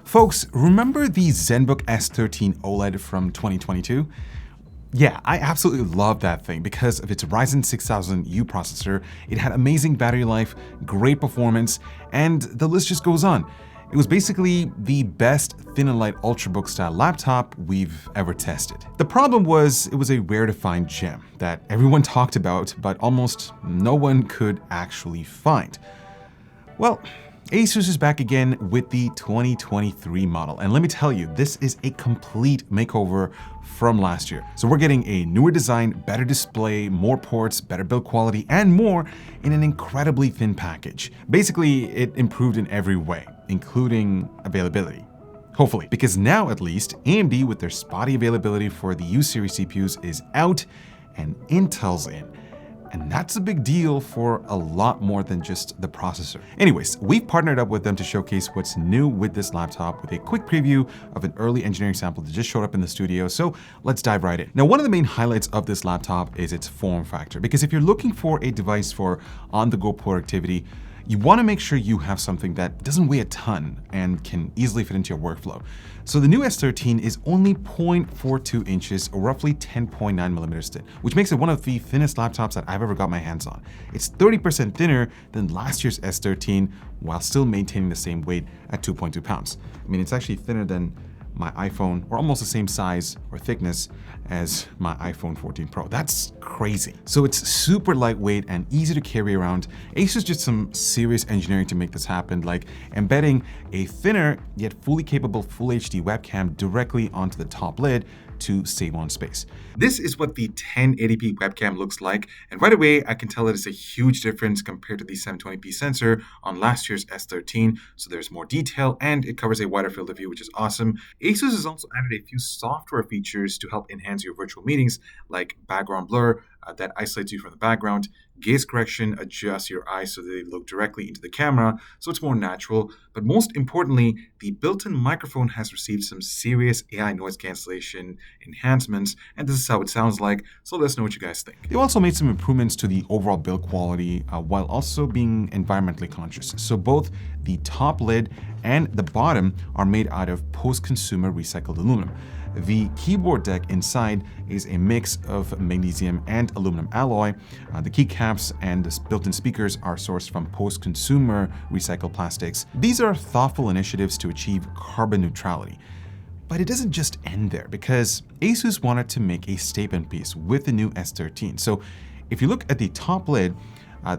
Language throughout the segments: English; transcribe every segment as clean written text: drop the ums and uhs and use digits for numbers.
Folks, remember the ZenBook S13 OLED from 2022? Yeah, I absolutely love that thing because of its Ryzen 6000U processor. It had amazing battery life, great performance, and the list just goes on. It was basically the best thin and light ultrabook style laptop we've ever tested. The problem was it was a rare to find gem that everyone talked about, but almost no one could actually find. Well, ASUS is back again with the 2023 model, and let me tell you, this is a complete makeover from last year. So we're getting a newer design, better display, more ports, better build quality, and more in an incredibly thin package. Basically, it improved in every way, including availability. Hopefully, because now at least, AMD with their spotty availability for the U series CPUs is out and Intel's in. And that's a big deal for a lot more than just the processor. Anyways, we've partnered up with them to showcase what's new with this laptop with a quick preview of an early engineering sample that just showed up in the studio. So let's dive right in. Now, one of the main highlights of this laptop is its form factor, because if you're looking for a device for on-the-go productivity, you want to make sure you have something that doesn't weigh a ton and can easily fit into your workflow. So the new S13 is only 0.42 inches or roughly 10.9 millimeters thin, which makes it one of the thinnest laptops that I've ever got my hands on. It's 30% thinner than last year's S13 while still maintaining the same weight at 2.2 pounds. I mean, it's actually thinner than my iPhone, or almost the same size or thickness as my iPhone 14 Pro. That's crazy. So it's super lightweight and easy to carry around. ASUS did some serious engineering to make this happen, like embedding a thinner yet fully capable Full HD webcam directly onto the top lid to save on space. This is what the 1080p webcam looks like, and right away I can tell it is a huge difference compared to the 720p sensor on last year's S13, so there's more detail and it covers a wider field of view, which is awesome. ASUS has also added a few software features to help enhance your virtual meetings, like background blur that isolates you from the background, gaze correction adjusts your eyes so that they look directly into the camera, so it's more natural. But most importantly, the built-in microphone has received some serious AI noise cancellation enhancements, and this is how it sounds like, so let us know what you guys think. They also made some improvements to the overall build quality while also being environmentally conscious. So both the top lid and the bottom are made out of post-consumer recycled aluminum. The keyboard deck inside is a mix of magnesium and aluminum alloy. The keycaps and the built-in speakers are sourced from post-consumer recycled plastics. These are thoughtful initiatives to achieve carbon neutrality. But it doesn't just end there, because ASUS wanted to make a statement piece with the new S13. So if you look at the top lid,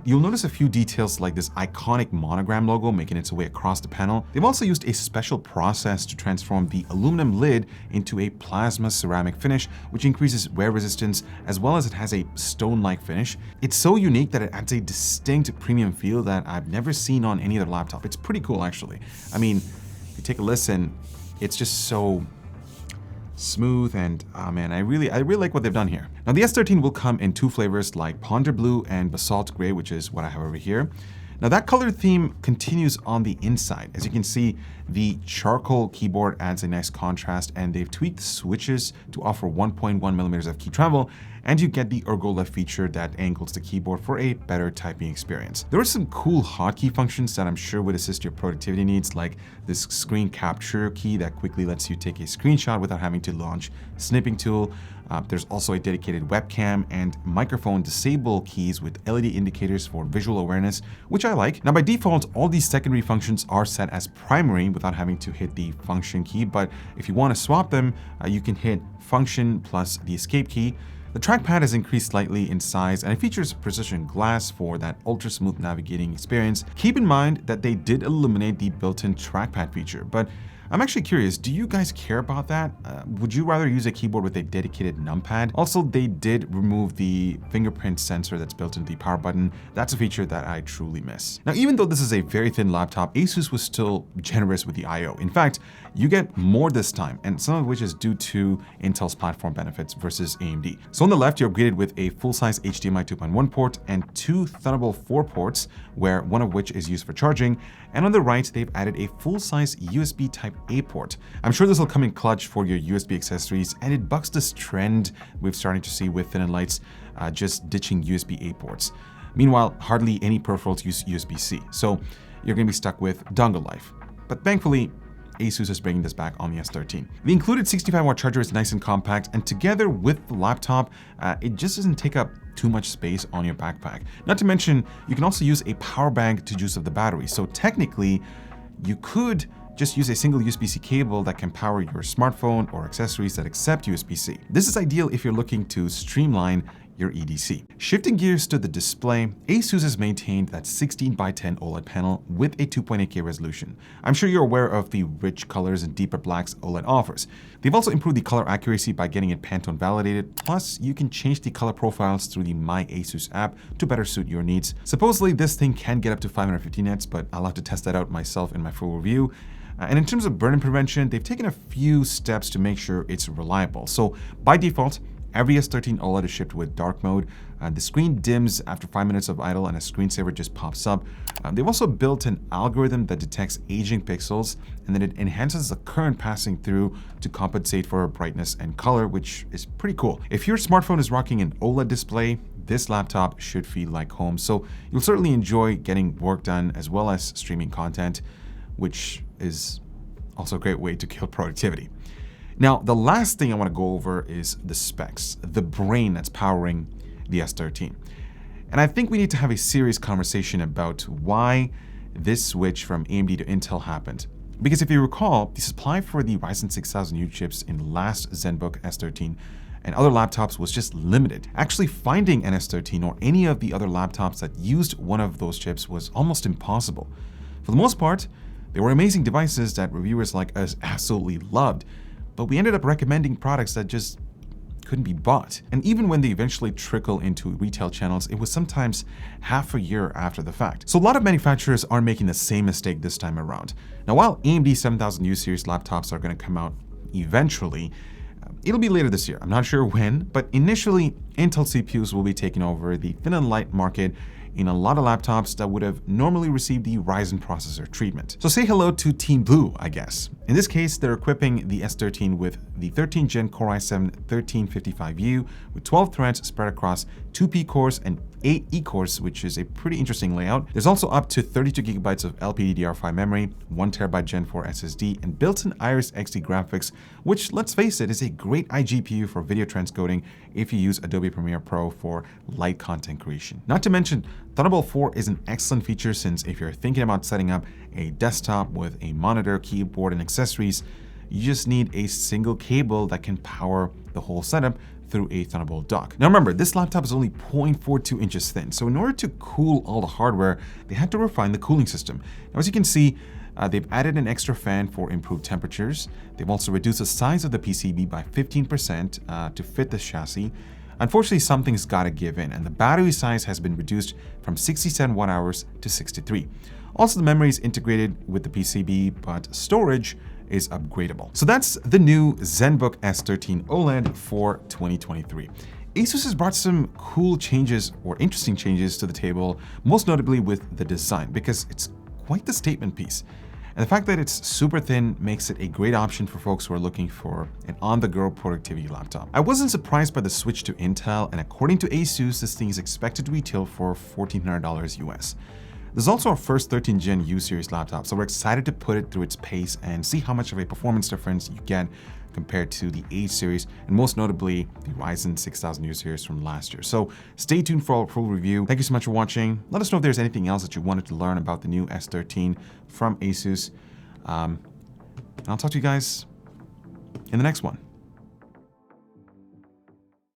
you'll notice a few details like this iconic monogram logo making its way across the panel. They've also used a special process to transform the aluminum lid into a plasma ceramic finish, which increases wear resistance, as well as it has a stone-like finish. It's so unique that it adds a distinct premium feel that I've never seen on any other laptop. It's pretty cool, actually. I mean, if you take a listen, it's just so smooth, and man, I really like what they've done here. Now the S13 will come in two flavors, like Ponder Blue and Basalt Gray, which is what I have over here. Now that color theme continues on the inside. As you can see, the charcoal keyboard adds a nice contrast, and they've tweaked the switches to offer 1.1 millimeters of key travel, and you get the ergo left feature that angles the keyboard for a better typing experience. There are some cool hotkey functions that I'm sure would assist your productivity needs, like this screen capture key that quickly lets you take a screenshot without having to launch snipping tool. There's also a dedicated webcam and microphone disable keys with LED indicators for visual awareness, which I like. Now by default, all these secondary functions are set as primary without having to hit the function key, but if you want to swap them, you can hit function plus the escape key. The trackpad has increased slightly in size, and it features precision glass for that ultra-smooth navigating experience. Keep in mind that they did eliminate the built-in trackpad feature, but I'm actually curious, do you guys care about that? Would you rather use a keyboard with a dedicated numpad? Also, they did remove the fingerprint sensor that's built into the power button. That's a feature that I truly miss. Now, even though this is a very thin laptop, ASUS was still generous with the I/O. In fact, you get more this time, and some of which is due to Intel's platform benefits versus AMD. So on the left, you're upgraded with a full-size HDMI 2.1 port and 2 Thunderbolt 4 ports, where one of which is used for charging. And on the right, they've added a full-size USB Type-A port. I'm sure this will come in clutch for your USB accessories, and it bucks this trend we're starting to see with thin and lights just ditching USB-A ports. Meanwhile, hardly any peripherals use USB-C, so you're going to be stuck with dongle life. But thankfully, ASUS is bringing this back on the S13. The included 65-watt charger is nice and compact, and together with the laptop, it just doesn't take up too much space on your backpack. Not to mention, you can also use a power bank to juice up the battery. So technically, you could just use a single USB-C cable that can power your smartphone or accessories that accept USB-C. This is ideal if you're looking to streamline your EDC. Shifting gears to the display, ASUS has maintained that 16:10 OLED panel with a 2.8K resolution. I'm sure you're aware of the rich colors and deeper blacks OLED offers. They've also improved the color accuracy by getting it Pantone validated, plus you can change the color profiles through the My ASUS app to better suit your needs. Supposedly this thing can get up to 550 nits, but I'll have to test that out myself in my full review. And in terms of burn-in prevention, they've taken a few steps to make sure it's reliable. So by default, every S13 OLED is shipped with dark mode. The screen dims after 5 minutes of idle and a screensaver just pops up. They've also built an algorithm that detects aging pixels, and then it enhances the current passing through to compensate for brightness and color, which is pretty cool. If your smartphone is rocking an OLED display, this laptop should feel like home. So you'll certainly enjoy getting work done as well as streaming content, which is also a great way to kill productivity. Now, the last thing I want to go over is the specs, the brain that's powering the S13. And I think we need to have a serious conversation about why this switch from AMD to Intel happened. Because if you recall, the supply for the Ryzen 6000U chips in the last ZenBook S13 and other laptops was just limited. Actually finding an S13 or any of the other laptops that used one of those chips was almost impossible. For the most part, they were amazing devices that reviewers like us absolutely loved, but we ended up recommending products that just couldn't be bought. And even when they eventually trickle into retail channels, it was sometimes half a year after the fact. So a lot of manufacturers are making the same mistake this time around. Now, while AMD 7000U series laptops are going to come out eventually, it'll be later this year. I'm not sure when, but initially, Intel CPUs will be taking over the thin and light market in a lot of laptops that would have normally received the Ryzen processor treatment. So say hello to Team Blue, I guess. In this case, they're equipping the S13 with the 13th Gen Core i7-1355U with 12 threads spread across 2 P cores and 8 E cores, which is a pretty interesting layout. There's also up to 32 GB of LPDDR5 memory, 1 TB Gen 4 SSD, and built-in Iris Xd graphics, which, let's face it, is a great iGPU for video transcoding if you use Adobe Premiere Pro for light content creation. Not to mention, Thunderbolt 4 is an excellent feature since if you're thinking about setting up a desktop with a monitor, keyboard, and accessories, you just need a single cable that can power the whole setup through a Thunderbolt dock. Now remember, this laptop is only 0.42 inches thin, so in order to cool all the hardware, they had to refine the cooling system. Now as you can see, they've added an extra fan for improved temperatures. They've also reduced the size of the PCB by 15% to fit the chassis. Unfortunately, something's gotta give in, and the battery size has been reduced from 67 watt-hours to 63. Also, the memory is integrated with the PCB, but storage is upgradable. So that's the new ZenBook S13 OLED for 2023. ASUS has brought some cool changes or interesting changes to the table, most notably with the design, because it's quite the statement piece. And the fact that it's super thin makes it a great option for folks who are looking for an on-the-go productivity laptop. I wasn't surprised by the switch to Intel, and according to ASUS, this thing is expected to retail for $1,400 US. This is also our first 13th Gen U series laptop, so we're excited to put it through its pace and see how much of a performance difference you get compared to the H series, and most notably the Ryzen 6000U series from last year. So stay tuned for our full review. Thank you so much for watching. Let us know if there's anything else that you wanted to learn about the new S13 from ASUS. And I'll talk to you guys in the next one.